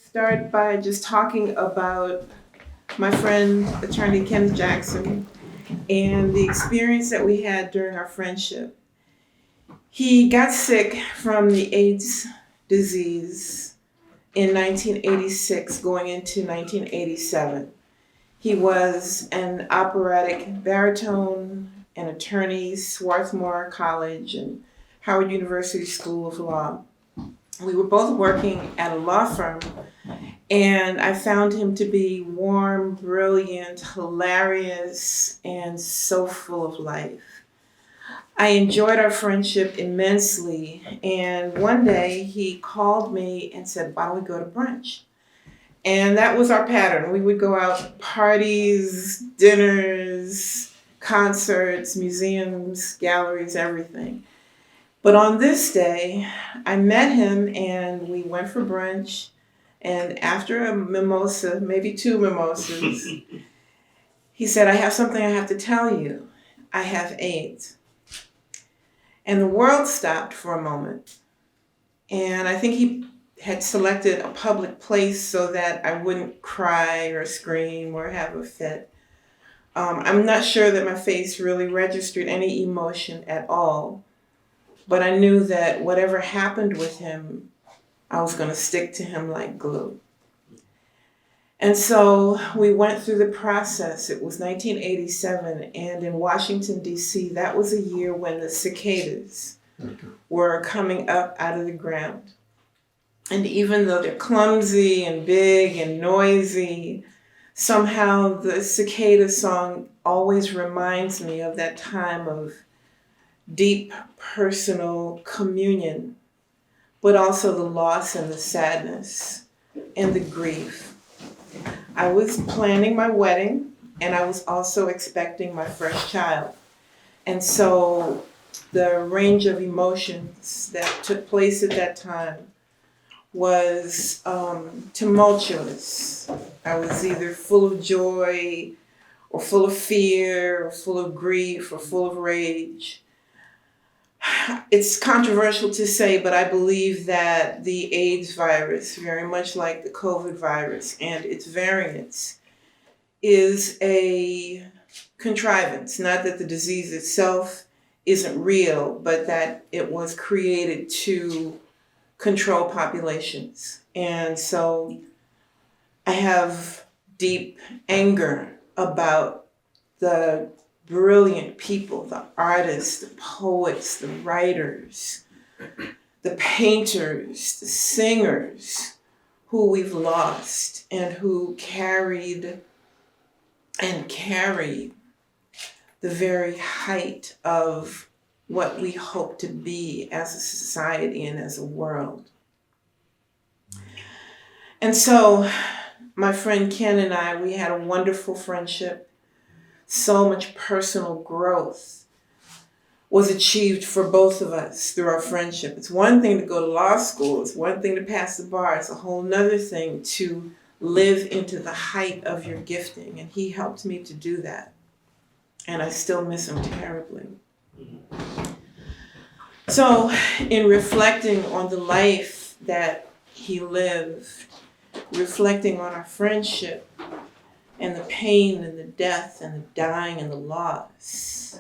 start by just talking about my friend, attorney Kenneth Jackson, and the experience that we had during our friendship. He got sick from the AIDS disease in 1986, going into 1987. He was an operatic baritone, an attorney, Swarthmore College and Howard University School of Law. We were both working at a law firm, and I found him to be warm, brilliant, hilarious, and so full of life. I enjoyed our friendship immensely, and one day he called me and said, "Why don't we go to brunch?" And that was our pattern. We would go out to parties, dinners, concerts, museums, galleries, everything. But on this day, I met him and we went for brunch. And after a mimosa, maybe two mimosas, he said, "I have something I have to tell you. I have AIDS." And the world stopped for a moment. And I think he had selected a public place so that I wouldn't cry or scream or have a fit. I'm not sure that my face really registered any emotion at all, but I knew that whatever happened with him, I was going to stick to him like glue. And so we went through the process. It was 1987, and in Washington, D.C., that was a year when the cicadas were coming up out of the ground. And even though they're clumsy and big and noisy, somehow the cicada song always reminds me of that time of deep personal communion, but also the loss and the sadness and the grief. I was planning my wedding, and I was also expecting my first child. And so the range of emotions that took place at that time was tumultuous. I was either full of joy or full of fear or full of grief or full of rage. It's controversial to say, but I believe that the AIDS virus, very much like the COVID virus and its variants, is a contrivance. Not that the disease itself isn't real, but that it was created to control populations. And so I have deep anger about the brilliant people, the artists, the poets, the writers, the painters, the singers who we've lost and who carried and carry the very height of what we hope to be as a society and as a world. And so my friend Ken and I, we had a wonderful friendship. So much personal growth was achieved for both of us through our friendship. It's one thing to go to law school. It's one thing to pass the bar. It's a whole nother thing to live into the height of your gifting. And he helped me to do that. And I still miss him terribly. So in reflecting on the life that he lived, reflecting on our friendship, and the pain and the death and the dying and the loss,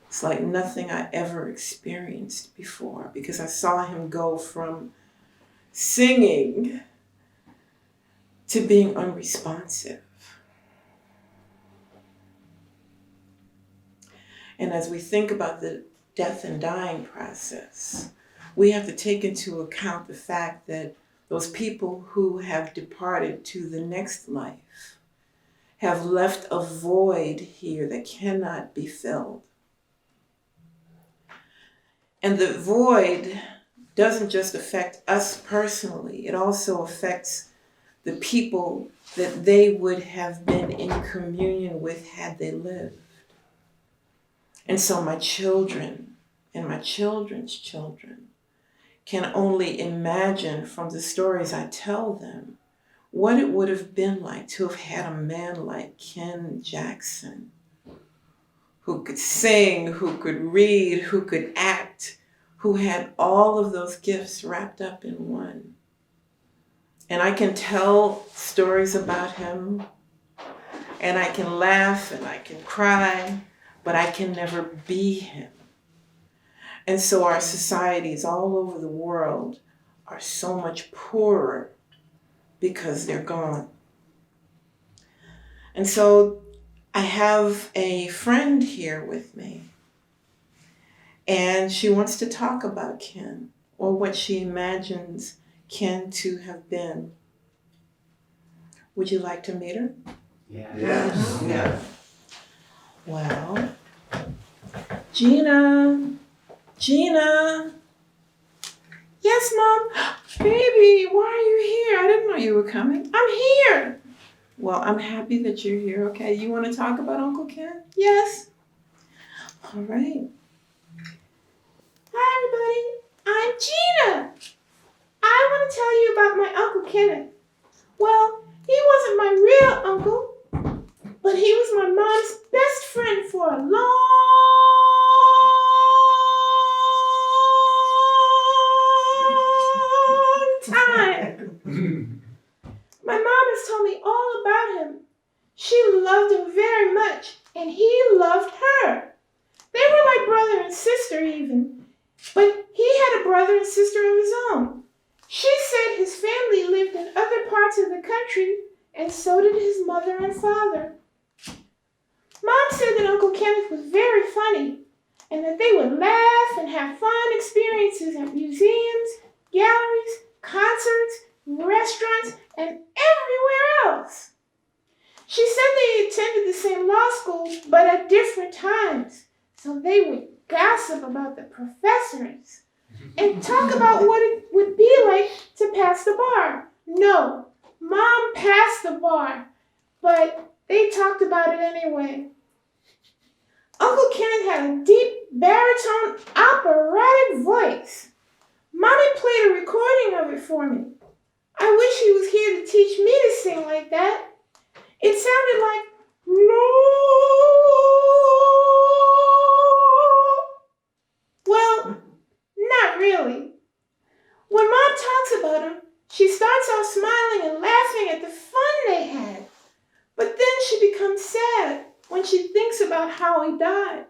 it's like nothing I ever experienced before, because I saw him go from singing to being unresponsive. And as we think about the death and dying process, we have to take into account the fact that those people who have departed to the next life have left a void here that cannot be filled. And the void doesn't just affect us personally, it also affects the people that they would have been in communion with had they lived. And so my children and my children's children can only imagine from the stories I tell them what it would have been like to have had a man like Ken Jackson, who could sing, who could read, who could act, who had all of those gifts wrapped up in one. And I can tell stories about him, and I can laugh and I can cry, but I can never be him. And so our societies all over the world are so much poorer because they're gone. And so I have a friend here with me, and she wants to talk about Ken, or what she imagines Ken to have been. Would you like to meet her? Yeah. Yes. Yeah. Well, Gina. Yes, Mom. Baby, why are you here? I didn't know you were coming. I'm here. Well, I'm happy that you're here, okay? You want to talk about Uncle Ken? Yes. All right. Hi, everybody. I'm Gina. I want to tell you about my Uncle Kenneth. Well, he wasn't my real uncle, but he was my mom's best friend for a long time. My mom has told me all about him. She loved him very much, and he loved her. They were like brother and sister even, but he had a brother and sister of his own. She said his family lived in other parts of the country, and so did his mother and father. Mom said that Uncle Kenneth was very funny, and that they would laugh and have fun experiences at museums, galleries, concerts, restaurants, and everywhere else. She said they attended the same law school, but at different times, so they would gossip about the professors and talk about what it would be like to pass the bar. No, Mom passed the bar, but they talked about it anyway. Uncle Kenneth had a deep baritone operatic voice. Mommy played a recording of it for me. I wish he was here to teach me to sing like that. It sounded like, no. Well, not really. When Mom talks about him, she starts off smiling and laughing at the fun they had. But then she becomes sad when she thinks about how he died.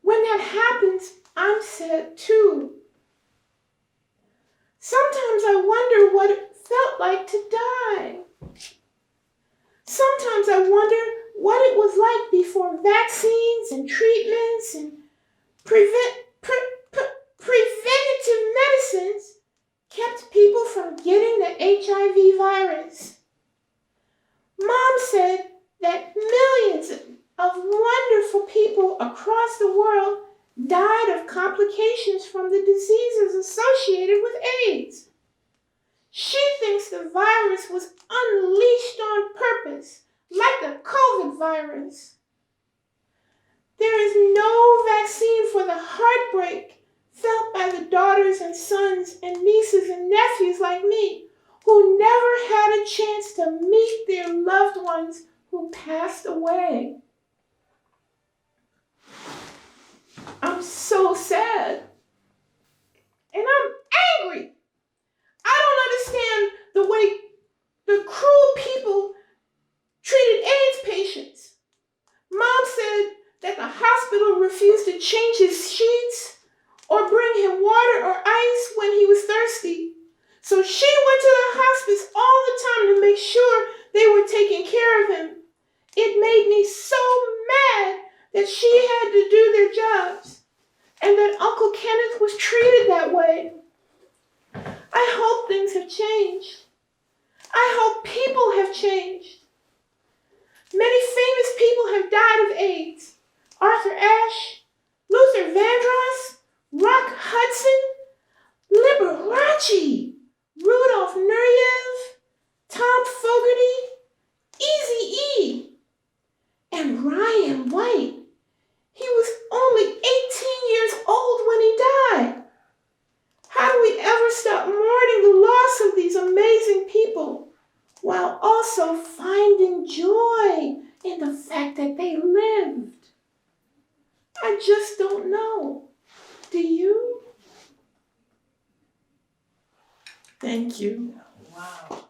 When that happens, I'm sad too. Sometimes I wonder what it felt like to die. Sometimes I wonder what it was like before vaccines and treatments and preventative medicines kept people from getting the HIV virus. Mom said that millions of wonderful people across the world died of complications from the diseases associated with AIDS. She thinks the virus was unleashed on purpose, like the COVID virus. There is no vaccine for the heartbreak felt by the daughters and sons and nieces and nephews like me, who never had a chance to meet their loved ones who passed away. I'm so sad. And I'm angry. I don't understand the way the cruel people treated AIDS patients. Mom said that the hospital refused to change his sheets or bring him water or ice when he was thirsty. So she went to the hospice all the time to make sure they were taking care of him. It made me so mad that she had to do their jobs and that Uncle Kenneth was treated that way. I hope things have changed. I hope people have changed. Many famous people have died of AIDS. Arthur Ashe, Luther Vandross, Rock Hudson, Liberace, Rudolph Nureyev, Tom Fogerty, Eazy-E, and Ryan White. He was only 18 years old when he died. How do we ever stop mourning the loss of these amazing people while also finding joy in the fact that they lived? I just don't know. Do you? Thank you. Wow.